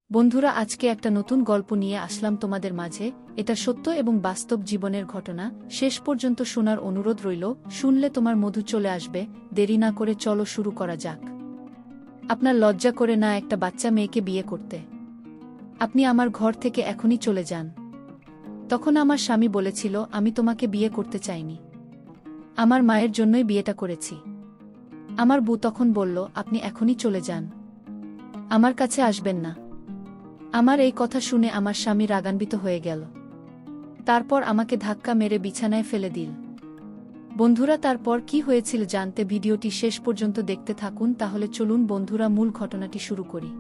বন্ধুরা, আজকে একটা নতুন গল্প নিয়ে আসলাম তোমাদের মাঝে। এটা সত্য এবং বাস্তব জীবনের ঘটনা। শেষ পর্যন্ত শোনার অনুরোধ রইল। শুনলে তোমার মধু চলে আসবে। দেরি না করে চলো শুরু করা যাক। আপনার লজ্জা করে না একটা বাচ্চা মেয়েকে বিয়ে করতে? আপনি আমার ঘর থেকে এখনই চলে যান। তখন আমার স্বামী বলেছিল, আমি তোমাকে বিয়ে করতে চাইনি, আমার মায়ের জন্যই বিয়েটা করেছি। আমার বউ তখন বলল, আপনি এখনই চলে যান, আমার কাছে আসবেন না। আমার এই কথা শুনে আমার স্বামী রাগান্বিত হয়ে গেল। তারপর আমাকে ধাক্কা মেরে বিছানায় ফেলে দিল। বন্ধুরা, তারপর কি হয়েছিল জানতে ভিডিওটি শেষ পর্যন্ত দেখতে থাকুন। তাহলে চলুন বন্ধুরা, মূল ঘটনাটি শুরু করি।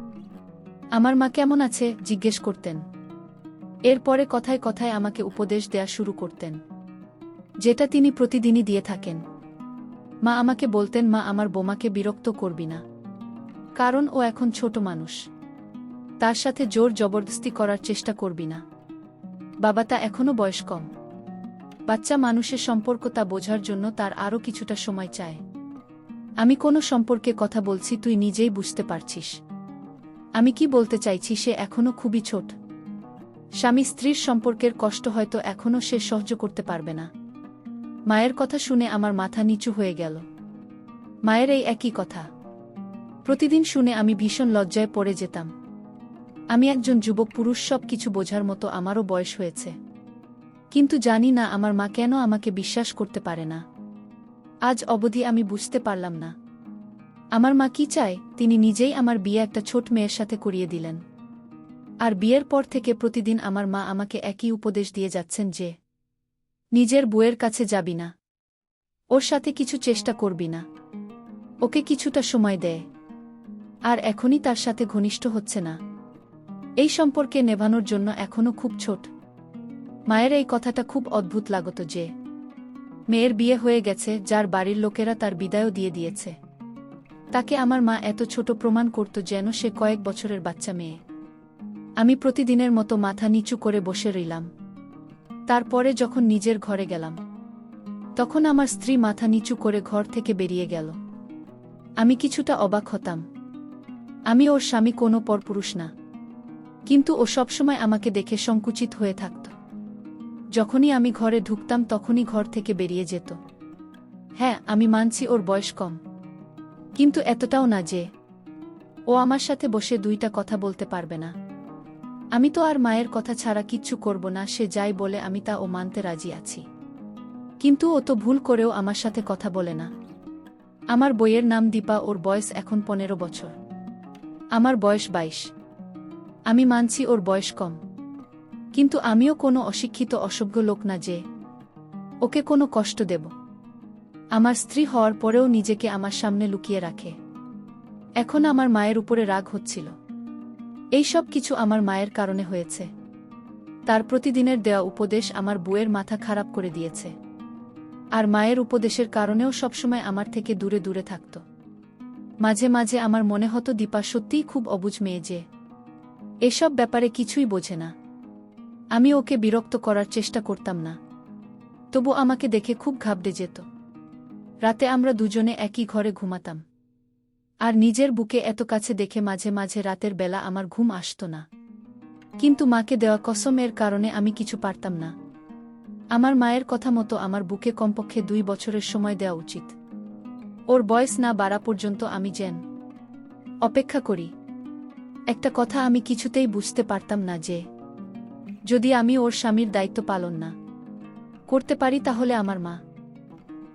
আমার মা কেমন আছে জিজ্ঞেস করতেন। এরপরে কথায় কথায় আমাকে উপদেশ দেয়া শুরু করতেন, যেটা তিনি প্রতিদিনই দিয়ে থাকেন। মা আমাকে বলতেন, মা আমার বোমাকে বিরক্ত করবি না, কারণ ও এখন ছোট মানুষ, তার সাথে জোর জবরদস্তি করার চেষ্টা করবি না। বাবা, তা এখনো বয়স কম, বাচ্চা মানুষের সম্পর্ক তা বোঝার জন্য তার আরও কিছুটা সময় চায়। আমি কোনো সম্পর্কে কথা বলছি, তুই নিজেই বুঝতে পারছিস আমি কি বলতে চাইছি। সে এখনো খুবই ছোট। স্বামী স্ত্রীর সম্পর্কের কষ্ট হয়তো এখনো সে সহ্য করতে পারবে না। মায়ের কথা শুনে আমার মাথা নিচু হয়ে গেল। মায়ের এই একই কথা প্রতিদিন শুনে আমি ভীষণ লজ্জায় পড়ে যেতাম। আমি একজন যুবক পুরুষ, সব কিছু বোঝার মতো আমারও বয়স হয়েছে, কিন্তু জানি না আমার মা কেন আমাকে বিশ্বাস করতে পারে না। আজ অবধি আমি বুঝতে পারলাম না আমার মা কি চায়। তিনি নিজেই আমার বিয়ে একটা ছোট মেয়ের সাথে করিয়ে দিলেন। আর বিয়ের পর থেকে প্রতিদিন আমার মা আমাকে একই উপদেশ দিয়ে যাচ্ছেন যে নিজের বউয়ের কাছে যাবি না, ওর সাথে কিছু চেষ্টা করবি না, ওকে কিছুটা সময় দেয়। আর এখনই তার সাথে ঘনিষ্ঠ হচ্ছে না, এই সম্পর্কে নেভানোর জন্য এখনো খুব ছোট। মায়ের এই কথাটা খুব অদ্ভুত লাগত যে মেয়ের বিয়ে হয়ে গেছে, যার বাড়ির লোকেরা তার বিদায়ও দিয়ে দিয়েছে, তাকে আমার মা এত ছোট প্রমাণ করত যেন সে কয়েক বছরের বাচ্চা মেয়ে। আমি প্রতিদিনের মতো মাথা নিচু করে বসে রইলাম। তারপরে যখন নিজের ঘরে গেলাম, তখন আমার স্ত্রী মাথা নিচু করে ঘর থেকে বেরিয়ে গেল। আমি কিছুটা অবাক হতাম। আমি ওর স্বামী, কোনো পরপুরুষ না, কিন্তু ও সবসময় আমাকে দেখে সংকুচিত হয়ে থাকত। যখনই আমি ঘরে ঢুকতাম তখনই ঘর থেকে বেরিয়ে যেত। হ্যাঁ, আমি মানছি ওর বয়স কম, কিন্তু এতটাও না যে ও আমার সাথে বসে দুইটা কথা বলতে পারবে না। আমি তো আর মায়ের কথা ছাড়া কিচ্ছু করব না, সে যাই বলে আমি তা ও মানতে রাজি আছি। কিন্তু ও তো ভুল করেও আমার সাথে কথা বলে না। আমার বইয়ের নাম দীপা, ওর বয়স এখন 15 বছর, আমার বয়স 22। আমি মানছি ওর বয়স কম, কিন্তু আমিও কোনো অশিক্ষিত অসভ্য লোক না যে ওকে কোনো কষ্ট দেব। আমার স্ত্রী হওয়ার পরেও নিজেকে আমার সামনে লুকিয়ে রাখে। এখন আমার মায়ের উপরে রাগ হচ্ছিল। এই সব কিছু আমার মায়ের কারণে হয়েছে। তার প্রতিদিনের দেওয়া উপদেশ আমার বউয়ের মাথা খারাপ করে দিয়েছে। আর মায়ের উপদেশের কারণেও সবসময় আমার থেকে দূরে দূরে থাকত। মাঝে মাঝে আমার মনে হতো দীপা সত্যিই খুব অবুঝ মেয়ে, যে এসব ব্যাপারে কিছুই বোঝে না। আমি ওকে বিরক্ত করার চেষ্টা করতাম না, তবু আমাকে দেখে খুব ঘাবড়ে যেত। রাতে আমরা দুজনে একই ঘরে ঘুমাতাম, আর নিজের বুকে এত কাছে দেখে মাঝে মাঝে রাতের বেলা আমার ঘুম আসত না। কিন্তু মাকে দেওয়া কসমের কারণে আমি কিছু পারতাম না। আমার মায়ের কথা মতো আমার বুকে কমপক্ষে 2 বছরের সময় দেওয়া উচিত। ওর বয়স না বাড়া পর্যন্ত আমি যেন অপেক্ষা করি। একটা কথা আমি কিছুতেই বুঝতে পারতাম না, যে যদি আমি ওর স্বামীর দায়িত্ব পালন না করতে পারি, তাহলে আমার মা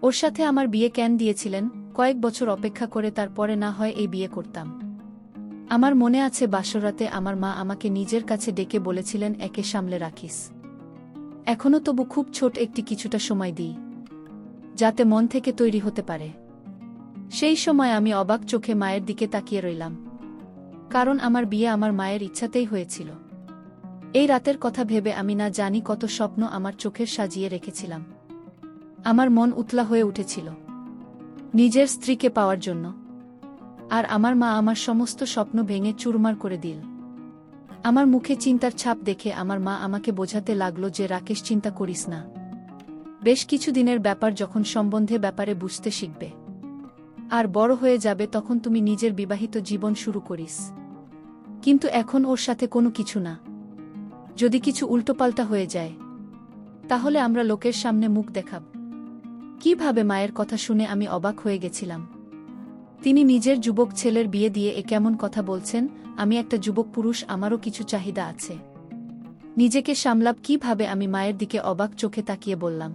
ওর সাথে আমার বিয়ে কেন দিয়েছিলেন। কয়েক বছর অপেক্ষা করে তারপরে না হয় এই বিয়ে করতাম। আমার মনে আছে বাসরাতে আমার মা আমাকে নিজের কাছে ডেকে বলেছিলেন, একে সামলে রাখিস, এখনো তবু খুব ছোট, একটি কিছুটা সময় দিই, যাতে মন থেকে তৈরি হতে পারে। সেই সময় আমি অবাক চোখে মায়ের দিকে তাকিয়ে রইলাম, কারণ আমার বিয়ে আমার মায়ের ইচ্ছাতেই হয়েছিল। এই রাতের কথা ভেবে আমি না জানি কত স্বপ্ন আমার চোখের সাজিয়ে রেখেছিলাম। আমার মন উতলা হয়ে উঠেছিল নিজের স্ত্রীকে পাওয়ার জন্য। আর আমার মা আমার সমস্ত স্বপ্ন ভেঙে চুরমার করে দিল। আমার মুখে চিন্তার ছাপ দেখে আমার মা আমাকে বোঝাতে লাগলো যে রাকেশ, চিন্তা করিস না, বেশ কিছু দিনের ব্যাপার, যখন সম্বন্ধে ব্যাপারে বুঝতে শিখবে আর বড় হয়ে যাবে, তখন তুমি নিজের বিবাহিত জীবন শুরু করিস। কিন্তু এখন ওর সাথে কোনো কিছু না। যদি কিছু উল্টোপাল্টা হয়ে যায় তাহলে আমরা লোকের সামনে মুখ দেখাব কিভাবে? মায়ের কথা শুনে আমি অবাক হয়ে গেছিলাম। তিনি নিজের যুবক ছেলের বিয়ে দিয়ে এ কেমন কথা বলছেন? আমি একটা যুবক পুরুষ, আমারও কিছু চাহিদা আছে। নিজেকে সামলাব কিভাবে? আমি মায়ের দিকে অবাক চোখে তাকিয়ে বললাম,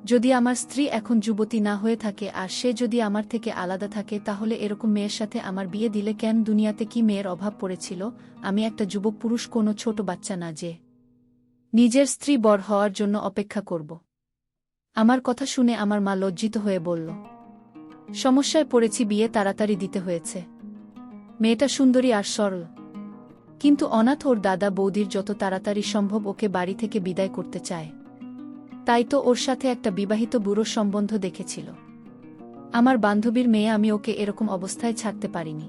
যদি আমার স্ত্রী এখন যুবতী না হয়ে থাকে আর সে যদি আমার থেকে আলাদা থাকে তাহলে এরকম মেয়ের সাথে আমার বিয়ে দিলে কেন? দুনিয়াতে কি মেয়ের অভাব পড়েছিল? আমি একটা যুবক পুরুষ, কোনো ছোট বাচ্চা না যে নিজের স্ত্রী বড় হওয়ার জন্য অপেক্ষা করব। আমার কথা শুনে আমার মা লজ্জিত হয়ে বলল, সমস্যায় পড়েছি, বিয়ে তাড়াতাড়ি দিতে হয়েছে। মেয়েটা সুন্দরী আর সরল, কিন্তু অনাথ। ওর দাদা বৌদির যত তাড়াতাড়ি সম্ভব ওকে বাড়ি থেকে বিদায় করতে চায়। তাই তো ওর সাথে একটা বিবাহিত বুড়ো সম্বন্ধ দেখেছিল। আমার বান্ধবীর মেয়ে, আমি ওকে এরকম অবস্থায় ছাড়তে পারিনি।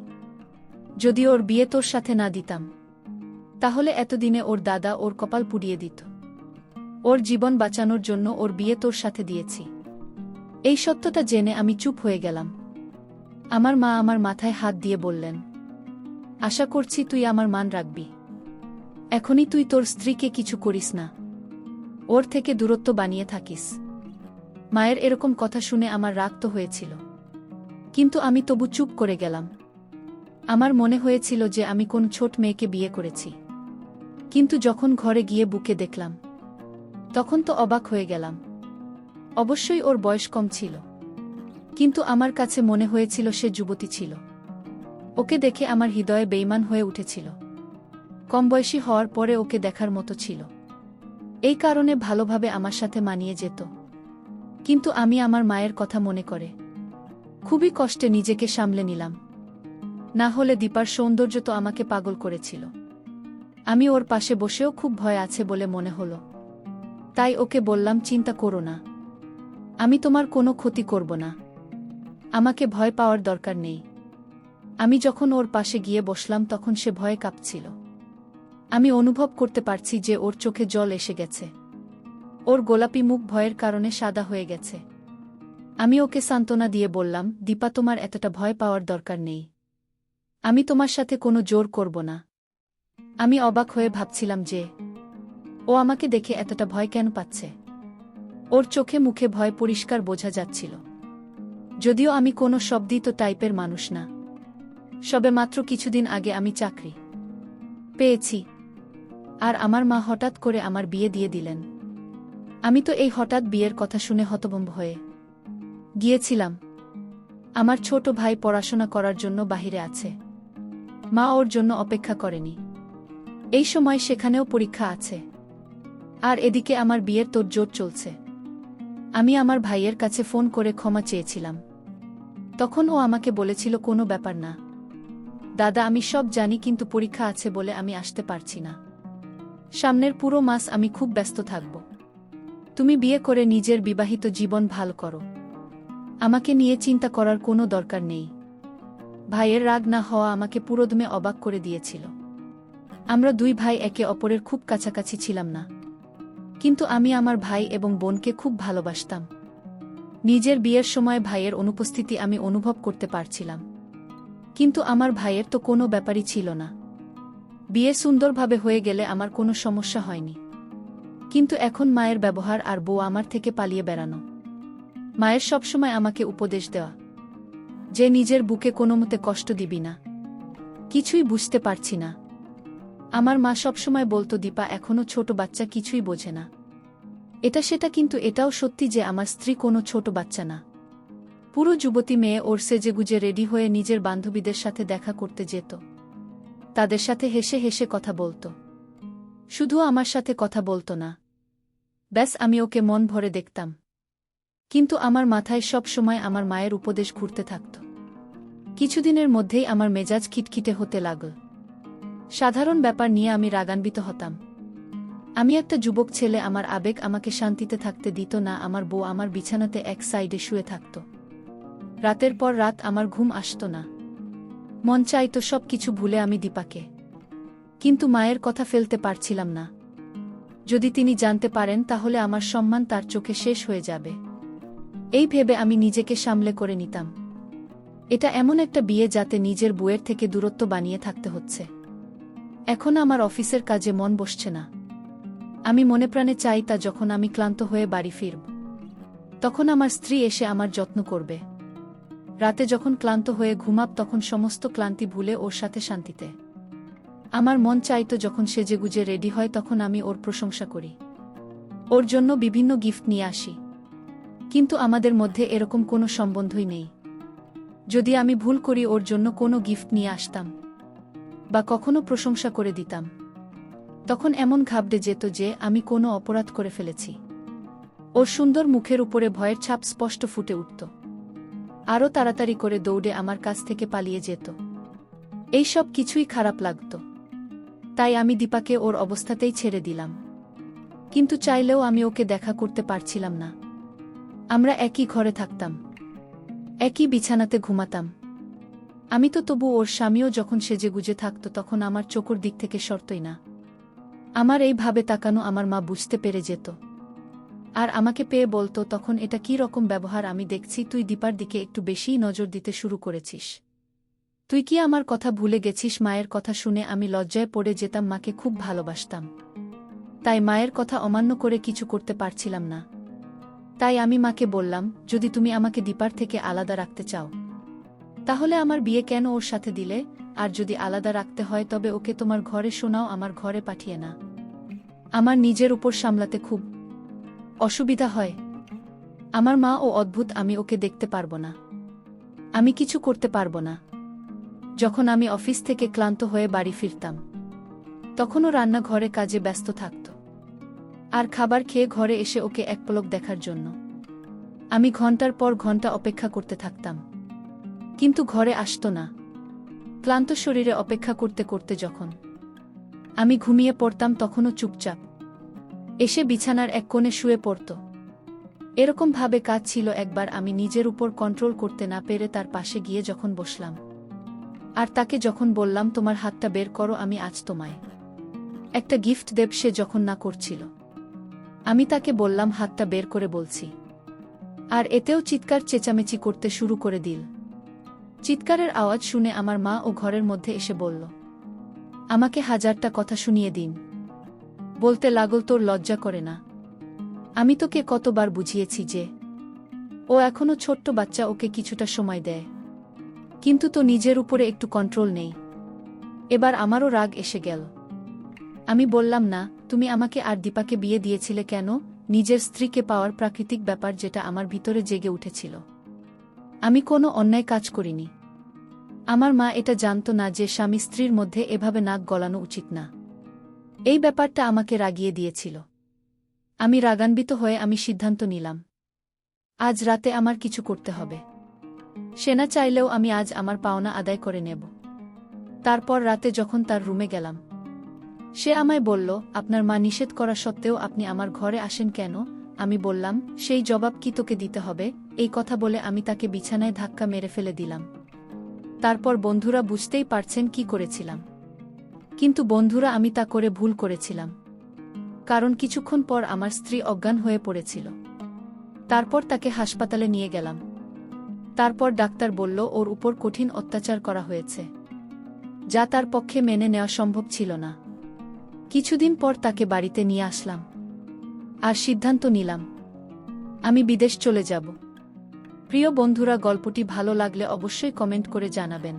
যদি ওর বিয়ে তোর সাথে না দিতাম তাহলে এতদিনে ওর দাদা ওর কপাল পুড়িয়ে দিত। ওর জীবন বাঁচানোর জন্য ওর বিয়ে তোর সাথে দিয়েছি। এই সত্যটা জেনে আমি চুপ হয়ে গেলাম। আমার মা আমার মাথায় হাত দিয়ে বললেন, আশা করছি তুই আমার মান রাখবি। এখনই তুই তোর স্ত্রীকে কিছু করিস না, ওর থেকে দূরত্ব বানিয়ে থাকিস। মায়ের এরকম কথা শুনে আমার রাগ তো হয়েছিল, কিন্তু আমি তবু চুপ করে গেলাম। আমার মনে হয়েছিল যে আমি কোন ছোট মেয়েকে বিয়ে করেছি, কিন্তু যখন ঘরে গিয়ে বুকে দেখলাম তখন তো অবাক হয়ে গেলাম। অবশ্যই ওর বয়স কম ছিল, কিন্তু আমার কাছে মনে হয়েছিল সে যুবতী ছিল। ওকে দেখে আমার হৃদয়ে বেইমান হয়ে উঠেছিল। কম বয়সী হওয়ার পরে ওকে দেখার মতো ছিল, এই কারণে ভালোভাবে আমার সাথে মানিয়ে যেত। কিন্তু আমি আমার মায়ের কথা মনে করে খুবই কষ্টে নিজেকে সামলে নিলাম। না হলে দীপার সৌন্দর্য তো আমাকে পাগল করেছিল। আমি ওর পাশে বসেও খুব ভয় আছে বলে মনে হলো। তাই ওকে বললাম, চিন্তা করো না, আমি তোমার কোনো ক্ষতি করব না। আমাকে ভয় পাওয়ার দরকার নেই। আমি যখন ওর পাশে গিয়ে বসলাম তখন সে ভয়ে কাঁপছিল। আমি অনুভব করতে পারছি যে ওর চোখে জল এসে গেছে। ওর গোলাপি মুখ ভয়ের কারণে সাদা হয়ে গেছে। আমি ওকে সান্ত্বনা দিয়ে বললাম, দীপা, তোমার এতটা ভয় পাওয়ার দরকার নেই। আমি তোমার সাথে কোনো জোর করব না। আমি অবাক হয়ে ভাবছিলাম যে ও আমাকে দেখে এতটা ভয় কেন পাচ্ছে। ওর চোখে মুখে ভয় পরিষ্কার বোঝা যাচ্ছিল। যদিও আমি কোনো শব্দিত টাইপের মানুষ না। সবে মাত্র কিছুদিন আগে আমি চাকরি পেয়েছি, আর আমার মা হঠাৎ করে আমার বিয়ে দিয়ে দিলেন। আমি তো এই হঠাৎ বিয়ের কথা শুনে হতভম্ব হয়ে গিয়েছিলাম। আমার ছোট ভাই পড়াশোনা করার জন্য বাহিরে আছে, মা ওর জন্য অপেক্ষা করেনি। এই সময় সেখানেও পরীক্ষা আছে, আর এদিকে আমার বিয়ের তোড়জোড় চলছে। আমি আমার ভাইয়ের কাছে ফোন করে ক্ষমা চেয়েছিলাম। তখন ও আমাকে বলেছিল, কোনো ব্যাপার না দাদা, আমি সব জানি, কিন্তু পরীক্ষা আছে বলে আমি আসতে পারছি না। সামনের পুরো মাস আমি খুব ব্যস্ত থাকব। তুমি বিয়ে করে নিজের বিবাহিত জীবন ভালো করো, আমাকে নিয়ে চিন্তা করার কোনো দরকার নেই। ভাইয়ের রাগ না হওয়া আমাকে পুরোদমে অবাক করে দিয়েছিল। আমরা দুই ভাই একে অপরের খুব কাছাকাছি ছিলাম না, কিন্তু আমি আমার ভাই এবং বোনকে খুব ভালোবাসতাম। নিজের বিয়ের সময় ভাইয়ের অনুপস্থিতি আমি অনুভব করতে পারছিলাম, কিন্তু আমার ভাইয়ের তো কোনো ব্যাপারই ছিল না। বিয়ে সুন্দরভাবে হয়ে গেলে আমার কোনো সমস্যা হয়নি, কিন্তু এখন মায়ের ব্যবহার আর বউ আমার থেকে পালিয়ে বেড়ানো। মায়ের সবসময় আমাকে উপদেশ দেওয়া যে নিজের বুকে কোনোমতে কষ্ট দিবি না। কিছুই বুঝতে পারছি না। আমার মা সবসময় বলতো, দীপা এখনো ছোট বাচ্চা, কিছুই বোঝে না এটা সেটা, কিন্তু এটাও সত্যি যে আমার স্ত্রী কোনো ছোট বাচ্চা না। পুরো যুবতী মেয়ে। ওর সেজেগুজে রেডি হয়ে নিজের বান্ধবীদের সাথে দেখা করতে যেত, তাদের সাথে হেসে হেসে কথা বলতো। শুধু আমার সাথে কথা বলতো না, ব্যাস আমি ওকে মন ভরে দেখতাম। কিন্তু আমার মাথায় সব সময় আমার মায়ের উপদেশ ঘুরতে থাকত। কিছুদিনের মধ্যেই আমার মেজাজ খিটখিটে হতে লাগল। সাধারণ ব্যাপার নিয়ে আমি রাগান্বিত হতাম। আমি একটা যুবক ছেলে, আমার আবেগ আমাকে শান্তিতে থাকতে দিত না। আমার বউ আমার বিছানাতে এক সাইডে শুয়ে থাকত। রাতের পর রাত আমার ঘুম আসত না। মন চাইতো সব কিছু ভুলে আমি দীপাকে, কিন্তু মায়ের কথা ফেলতে পারছিলাম না। যদি তিনি জানতে পারেন তাহলে আমার সম্মান তার চোখে শেষ হয়ে যাবে। এই ভেবে আমি নিজেকে সামলে করে নিতাম। এটা এমন একটা বিয়ে যাতে নিজের বউয়ের থেকে দূরত্ব বানিয়ে থাকতে হচ্ছে। এখন আমার অফিসের কাজে মন বসছে না। আমি মনে প্রাণে চাই তা যখন আমি ক্লান্ত হয়ে বাড়ি ফিরব, তখন আমার স্ত্রী এসে আমার যত্ন করবে। রাতে যখন ক্লান্ত হয়ে ঘুমাব তখন সমস্ত ক্লান্তি ভুলে ওর সাথে শান্তিতে। আমার মন চাইতো যখন সেজেগুজে রেডি হয় তখন আমি ওর প্রশংসা করি, ওর জন্য বিভিন্ন গিফট নিয়ে আসি। কিন্তু আমাদের মধ্যে এরকম কোনো সম্বন্ধই নেই। যদি আমি ভুল করি ওর জন্য কোনো গিফট নিয়ে আসতাম বা কখনো প্রশংসা করে দিতাম, তখন এমন ঘাবড়ে যেত যে আমি কোনো অপরাধ করে ফেলেছি। ওর সুন্দর মুখের উপরে ভয়ের ছাপ স্পষ্ট ফুটে উঠত। আরও তাড়াতাড়ি করে দৌড়ে আমার কাছ থেকে পালিয়ে যেত। এই সব কিছুই খারাপ লাগত। তাই আমি দীপাকে ওর অবস্থাতেই ছেড়ে দিলাম। কিন্তু চাইলেও আমি ওকে দেখা করতে পারছিলাম না। আমরা একই ঘরে থাকতাম, একই বিছানাতে ঘুমাতাম। আমি তো তবু ওর স্বামীও যখন সেজেগুজে থাকত তখন আমার চোখের দিক থেকে সরতই না। আমার এইভাবে তাকানো আমার মা বুঝতে পেরে যেত, আর আমাকে পেয়ে বলতো, তখন এটা কী রকম ব্যবহার আমি দেখছি, তুই দীপার দিকে একটু বেশিই নজর দিতে শুরু করেছিস। তুই কি আমার কথা ভুলে গেছিস? মায়ের কথা শুনে আমি লজ্জায় পড়ে যেতাম। মাকে খুব ভালোবাসতাম, তাই মায়ের কথা অমান্য করে কিছু করতে পারছিলাম না। তাই আমি মাকে বললাম, যদি তুমি আমাকে দীপার থেকে আলাদা রাখতে চাও তাহলে আমার বিয়ে কেন ওর সাথে দিলে? আর যদি আলাদা রাখতে হয় তবে ওকে তোমার ঘরে শোনাও, আমার ঘরে পাঠিয়ে না। আমার নিজের উপর সামলাতে খুব অসুবিধা হয়। আমার মা ও অদ্ভুত, আমি ওকে দেখতে পারবো না, আমি কিছু করতে পারবো না। যখন আমি অফিস থেকে ক্লান্ত হয়ে বাড়ি ফিরতাম তখনও রান্নাঘরে কাজে ব্যস্ত থাকত, আর খাবার খেয়ে ঘরে এসে ওকে এক পলক দেখার জন্য আমি ঘন্টার পর ঘন্টা অপেক্ষা করতে থাকতাম। কিন্তু ঘরে আসতো না। ক্লান্ত শরীরে অপেক্ষা করতে করতে যখন আমি ঘুমিয়ে পড়তাম তখনও চুপচাপ এসে বিছানার এক কোণে শুয়ে পড়ত। এরকম ভাবে কাজ ছিল। একবার আমি নিজের উপর কন্ট্রোল করতে না পেরে তার পাশে গিয়ে যখন বসলাম আর তাকে যখন বললাম, তোমার হাতটা বের করো, আমি আজ তোমায় একটা গিফট দেব, সে যখন না করছিল আমি তাকে বললাম, হাতটা বের করে বলছি। আর এতেও চিৎকার চেঁচামেচি করতে শুরু করে দিল। চিৎকারের আওয়াজ শুনে আমার মা ও ঘরের মধ্যে এসে বলল, আমাকে হাজারটা কথা শুনিয়ে দিন। বলতে লাগল, তোর লজ্জা করে না? আমি তোকে কতবার বুঝিয়েছি যে ও এখনো ছোট্ট বাচ্চা, ওকে কিছুটা সময় দেয়, কিন্তু তো নিজের উপরে একটু কন্ট্রোল নেই। এবার আমারও রাগ এসে গেল। আমি বললাম, না, তুমি আমাকে আর দীপাকে বিয়ে দিয়েছিলে কেন? নিজের স্ত্রীকে পাওয়ার প্রাকৃতিক ব্যাপার যেটা আমার ভিতরে জেগে উঠেছিল। আমি কোনো অন্যায় কাজ করিনি। আমার মা এটা জানত না যে স্বামী স্ত্রীর মধ্যে এভাবে নাক গলানো উচিত না। এই ব্যাপারটা আমাকে রাগিয়ে দিয়েছিল। আমি রাগান্বিত হয়ে আমি সিদ্ধান্ত নিলাম, আজ রাতে আমার কিছু করতে হবে। সে না চাইলেও আমি আজ আমার পাওনা আদায় করে নেব। তারপর রাতে যখন তার রুমে গেলাম, সে আমায় বলল, আপনার মা নিষেধ করা সত্ত্বেও আপনি আমার ঘরে আসেন কেন? আমি বললাম, সেই জবাব কি তোকে দিতে হবে? এই কথা বলে আমি তাকে বিছানায় ধাক্কা মেরে ফেলে দিলাম। তারপর বন্ধুরা বুঝতেই পারছেন কি করেছিলাম। কিন্তু বন্ধুরা, আমি তা করে ভুল করেছিলাম, কারণ কিছুক্ষণ পর আমার স্ত্রী অজ্ঞান হয়ে পড়েছিল। তারপর তাকে হাসপাতালে নিয়ে গেলাম। তারপর ডাক্তার বলল, ওর উপর কঠিন অত্যাচার করা হয়েছে, যা তার পক্ষে মেনে নেওয়া সম্ভব ছিল না। কিছুদিন পর তাকে বাড়িতে নিয়ে আসলাম আর সিদ্ধান্ত নিলাম আমি বিদেশ চলে যাব। প্রিয় বন্ধুরা, গল্পটি ভালো লাগলে অবশ্যই কমেন্ট করে জানাবেন।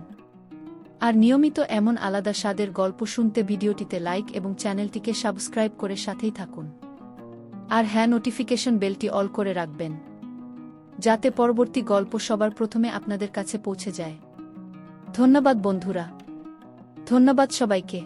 আর নিয়মিত এমন আলাদা স্বাদের গল্প শুনতে ভিডিওটিতে লাইক এবং চ্যানেলটিকে সাবস্ক্রাইব করে সাথেই থাকুন। আর হ্যাঁ, নোটিফিকেশন বেলটি অল করে রাখবেন, যাতে পরবর্তী গল্প সবার প্রথমে আপনাদের কাছে পৌঁছে যায়। ধন্যবাদ বন্ধুরা, ধন্যবাদ সবাইকে।